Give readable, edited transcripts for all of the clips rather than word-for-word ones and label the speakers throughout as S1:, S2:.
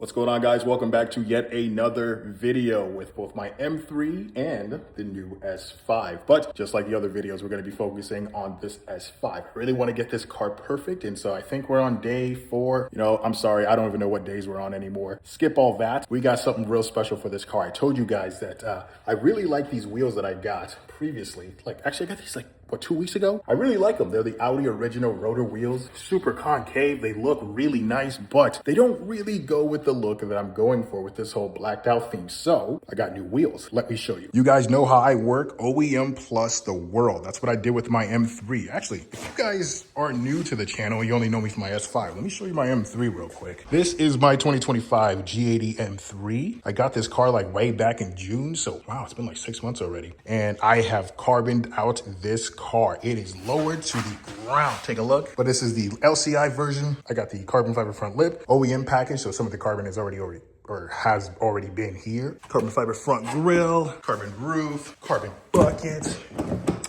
S1: What's going on, guys? Welcome back to yet another video with both my M3 and the new S5. But just like the other videos, we're going to be focusing on this S5. I really want to get this car perfect, and so I think we're on day 4. I'm sorry, I don't even know what days we're on anymore. Skip all that. We got something real special for this car. I told you guys that I really like these wheels that I got previously. Actually, I got these 2 weeks ago? I really like them. They're the Audi original rotor wheels, super concave. They look really nice, but they don't really go with the look that I'm going for with this whole blacked out theme. So I got new wheels. Let me show you. You guys know how I work, OEM plus the world. That's what I did with my M3. Actually, if you guys are new to the channel, you only know me from my S5. Let me show you my M3 real quick. This is my 2025 G80 M3. I got this car way back in June. So wow, it's been 6 months already. And I have carboned out this car. It is lowered to the ground. Take a look. But this is the LCI version. I got the carbon fiber front lip, OEM package, so some of the carbon is has already been here. Carbon fiber front grille, carbon roof, carbon bucket.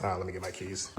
S1: Let me get my keys.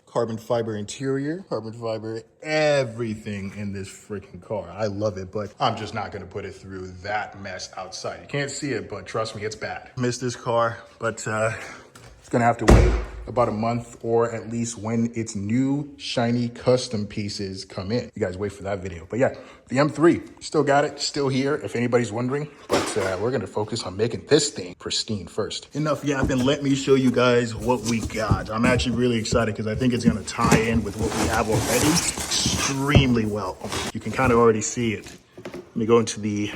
S1: Carbon fiber interior, carbon fiber, everything in this freaking car. I love it, but I'm just not gonna put it through that mess outside. You can't see it, but trust me, it's bad. Missed this car, but it's gonna have to wait about a month, or at least when its new shiny custom pieces come in. You guys wait for that video. But yeah, the M3, still got it, still here, if anybody's wondering. But we're gonna focus on making this thing pristine first. Enough yapping, let me show you guys what we got. I'm actually really excited because I think it's gonna tie in with what we have already extremely well. You can kind of already see it. Let me go into the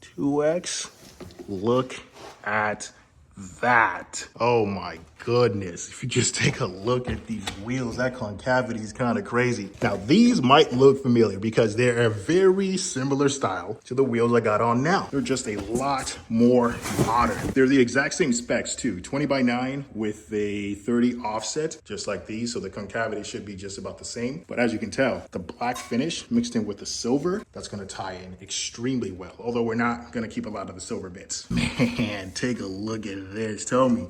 S1: 2X. Look at that. Oh my goodness. If you just take a look at these wheels, that concavity is kind of crazy. Now, these might look familiar because they're a very similar style to the wheels I got on now. They're just a lot more modern. They're the exact same specs too. 20/9 with a 30 offset, just like these. So the concavity should be just about the same. But as you can tell, the black finish mixed in with the silver, that's going to tie in extremely well. Although we're not going to keep a lot of the silver bits. Man, take a look at this. Tell me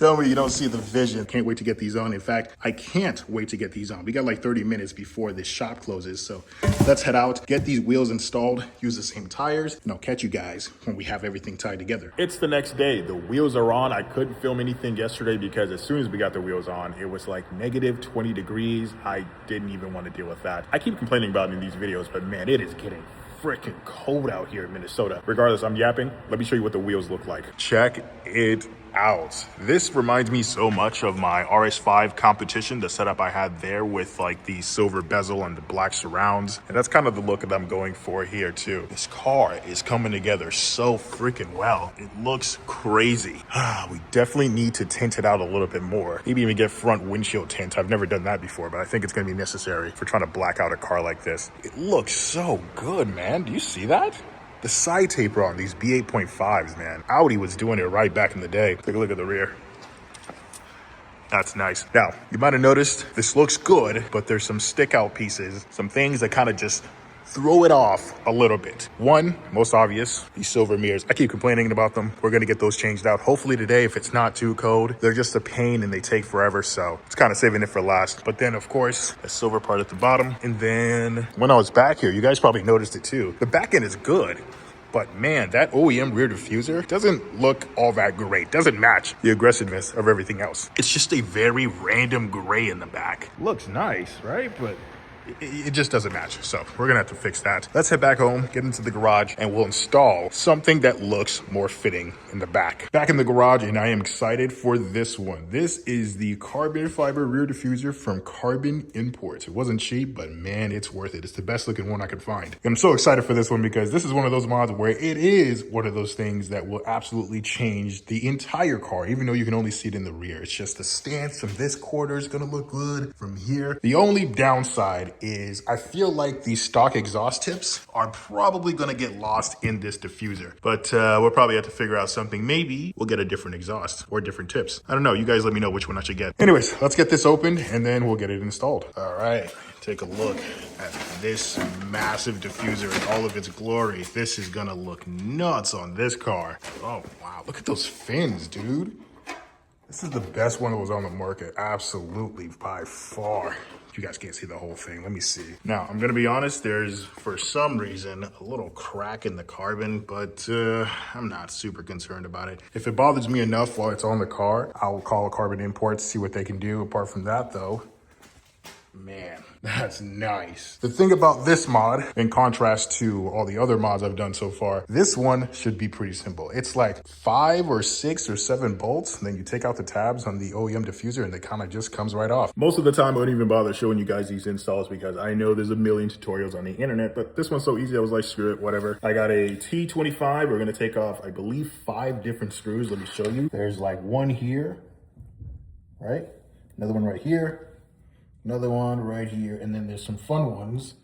S1: you don't see the vision. Can't wait to get these on. In fact, I can't wait to get these on. We got 30 minutes before this shop closes. So let's head out, get these wheels installed, use the same tires, and I'll catch you guys when we have everything tied together. It's the next day. The wheels are on. I couldn't film anything yesterday because as soon as we got the wheels on, it was negative 20 degrees. I didn't even want to deal with that. I keep complaining about it in these videos, but man, it is getting freaking cold out here in Minnesota. Regardless, I'm yapping. Let me show you what the wheels look like. Check it out. This reminds me so much of my RS5 competition, the setup I had there with the silver bezel and the black surrounds. And that's kind of the look that I'm going for here too. This car is coming together so freaking well. It looks crazy. We definitely need to tint it out a little bit more. Maybe even get front windshield tint. I've never done that before, but I think it's gonna be necessary for trying to black out a car like this. It looks so good, man. Do you see that? The side taper on these B8.5s, man. Audi was doing it right back in the day. Take a look at the rear. That's nice. Now, you might have noticed this looks good, but there's some stick out pieces, some things that kind of just throw it off a little bit. One, most obvious, these silver mirrors. I keep complaining about them. We're gonna get those changed out. Hopefully today, if it's not too cold. They're just a pain and they take forever, so it's kind of saving it for last. But then, of course, the silver part at the bottom. And then when I was back here, you guys probably noticed it too. The back end is good. But man, that OEM rear diffuser doesn't look all that great. Doesn't match the aggressiveness of everything else. It's just a very random gray in the back. Looks nice, right? But it just doesn't match. So we're gonna have to fix that. Let's head back home, get into the garage, and we'll install something that looks more fitting in the back. Back in the garage, and I am excited for this one. This is the carbon fiber rear diffuser from Carbon Imports. It wasn't cheap, but man, it's worth it. It's the best looking one I could find. And I'm so excited for this one because this is one of those mods where it is one of those things that will absolutely change the entire car, even though you can only see it in the rear. It's just the stance from this quarter is gonna look good from here. The only downside is I feel like the stock exhaust tips are probably gonna get lost in this diffuser, but we'll probably have to figure out something. Maybe we'll get a different exhaust or different tips. I don't know. You guys let me know which one I should get. Anyways, let's get this opened and then we'll get it installed. All right, take a look at this massive diffuser in all of its glory. This is gonna look nuts on this car. Oh wow, look at those fins, dude. This is the best one that was on the market, absolutely, by far. You guys can't see the whole thing. Let me see. Now, I'm gonna be honest, there's, for some reason, a little crack in the carbon, but I'm not super concerned about it. If it bothers me enough while it's on the car, I'll call Carbon Imports, see what they can do. Apart from that though, man, that's nice. The thing about this mod, in contrast to all the other mods I've done so far, this one should be pretty simple. It's like 5 or 6 or 7 bolts, and then you take out the tabs on the OEM diffuser and it kind of just comes right off. Most of the time I don't even bother showing you guys these installs because I know there's a million tutorials on the internet, but this one's so easy I was like, screw it, whatever. I got a T25. We're gonna take off, I believe, 5 different screws. Let me show you. There's like one here, right? Another one right here. Another one right here, and then there's some fun ones,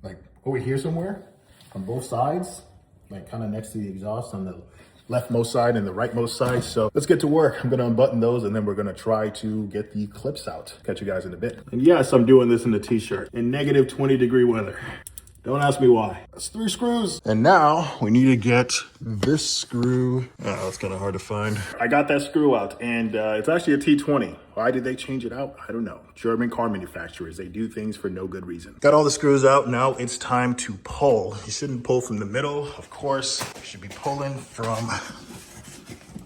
S1: like over here somewhere, on both sides, like kind of next to the exhaust on the leftmost side and the rightmost side. So let's get to work. I'm gonna unbutton those, and then we're gonna try to get the clips out. Catch you guys in a bit. And yes, I'm doing this in a t-shirt in negative 20-degree weather. Don't ask me why. That's 3 screws. And now we need to get this screw. Oh, that's kind of hard to find. I got that screw out, and it's actually a T20. Why did they change it out? I don't know. German car manufacturers, they do things for no good reason. Got all the screws out. Now it's time to pull. You shouldn't pull from the middle, of course. You should be pulling from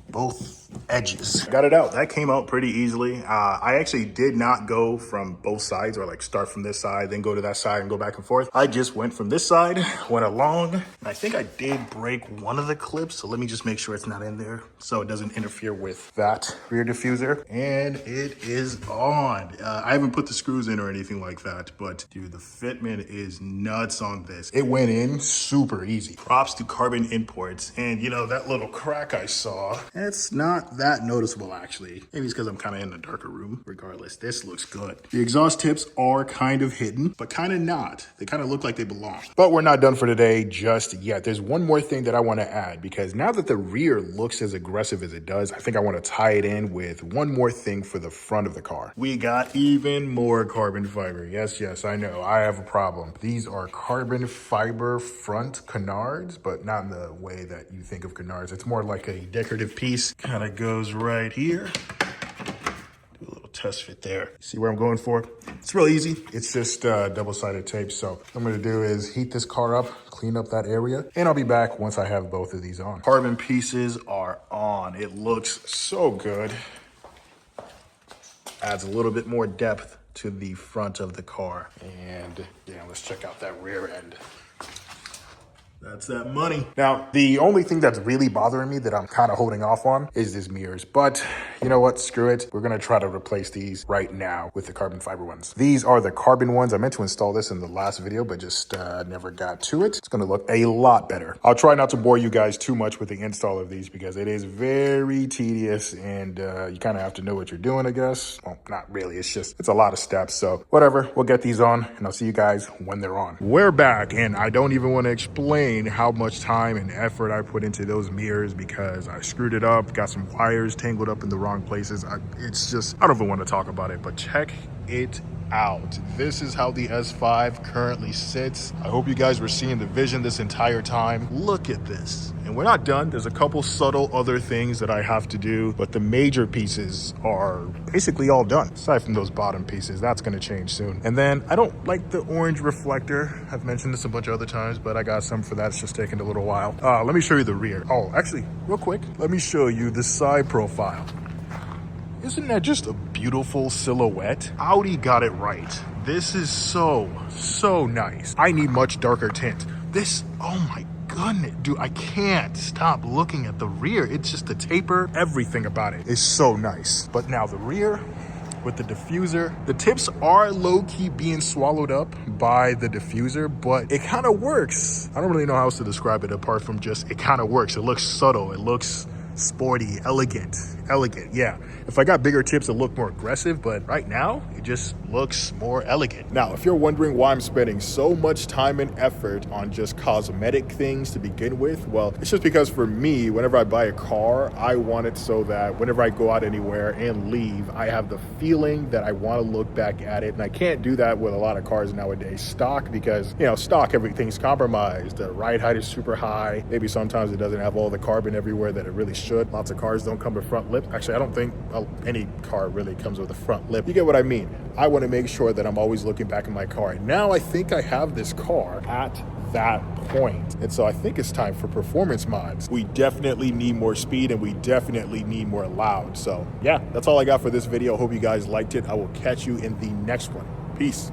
S1: both edges. Got it out. That came out pretty easily. I actually did not go from both sides, or like start from this side, then go to that side and go back and forth. I just went from this side, went along, and I think I did break one of the clips. So let me just make sure it's not in there so it doesn't interfere with that rear diffuser. And it is on. I haven't put the screws in or anything like that, but dude, the fitment is nuts on this. It went in super easy. Props to Carbon Imports. And you know, that little crack I saw, it's not that noticeable actually. Maybe it's because I'm kind of in a darker room. Regardless, this looks good. The exhaust tips are kind of hidden, but kind of not. They kind of look like they belong. But we're not done for today just yet. There's one more thing that I want to add, because now that the rear looks as aggressive as it does, I think I want to tie it in with one more thing for the front of the car. We got even more carbon fiber. Yes, I know. I have a problem. These are carbon fiber front canards, but not in the way that you think of canards. It's more like a decorative piece. Kind of goes right here. Do a little test fit there. See where I'm going for? It's real easy. It's just double-sided tape. So what I'm gonna do is heat this car up, clean up that area, and I'll be back once I have both of these on. Carbon pieces are on. It looks so good. Adds a little bit more depth to the front of the car. And yeah, let's check out that rear end. That's that money. Now, the only thing that's really bothering me that I'm kind of holding off on is these mirrors. But you know what? Screw it. We're going to try to replace these right now with the carbon fiber ones. These are the carbon ones. I meant to install this in the last video, but just never got to it. It's going to look a lot better. I'll try not to bore you guys too much with the install of these because it is very tedious and you kind of have to know what you're doing, I guess. Well, not really. It's a lot of steps. So whatever, we'll get these on and I'll see you guys when they're on. We're back, and I don't even want to explain how much time and effort I put into those mirrors because I screwed it up, got some wires tangled up in the wrong places. It's just, I don't even want to talk about it, but check it out. This is how the S5 currently sits. I hope you guys were seeing the vision this entire time. Look at this. And we're not done. There's a couple subtle other things that I have to do, but the major pieces are basically all done. Aside from those bottom pieces, that's gonna change soon. And then I don't like the orange reflector. I've mentioned this a bunch of other times, but I got some for that. It's just taking a little while. Let me show you the rear. Oh, actually, real quick, let me show you the side profile. Isn't that just a beautiful silhouette? Audi got it right. This is so nice. I need much darker tint. This, oh my goodness, dude, I can't stop looking at the rear. It's just the taper, everything about it is so nice. But now the rear with the diffuser, the tips are low-key being swallowed up by the diffuser, but it kind of works. I don't really know how else to describe it apart from just, it kind of works. It looks subtle, it looks sporty, elegant, yeah. If I got bigger tips, it look more aggressive, but right now, it just looks more elegant. Now, if you're wondering why I'm spending so much time and effort on just cosmetic things to begin with, well, it's just because for me, whenever I buy a car, I want it so that whenever I go out anywhere and leave, I have the feeling that I want to look back at it, and I can't do that with a lot of cars nowadays. Stock, because, you know, stock, everything's compromised. The ride height is super high. Maybe sometimes it doesn't have all the carbon everywhere that it really should. Lots of cars don't come with front lips. Actually, I don't think any car really comes with a front lip. You get what I mean? I want to make sure that I'm always looking back in my car. And now I think I have this car at that point. And so I think it's time for performance mods. We definitely need more speed and we definitely need more loud. So yeah, that's all I got for this video. Hope you guys liked it. I will catch you in the next one. Peace.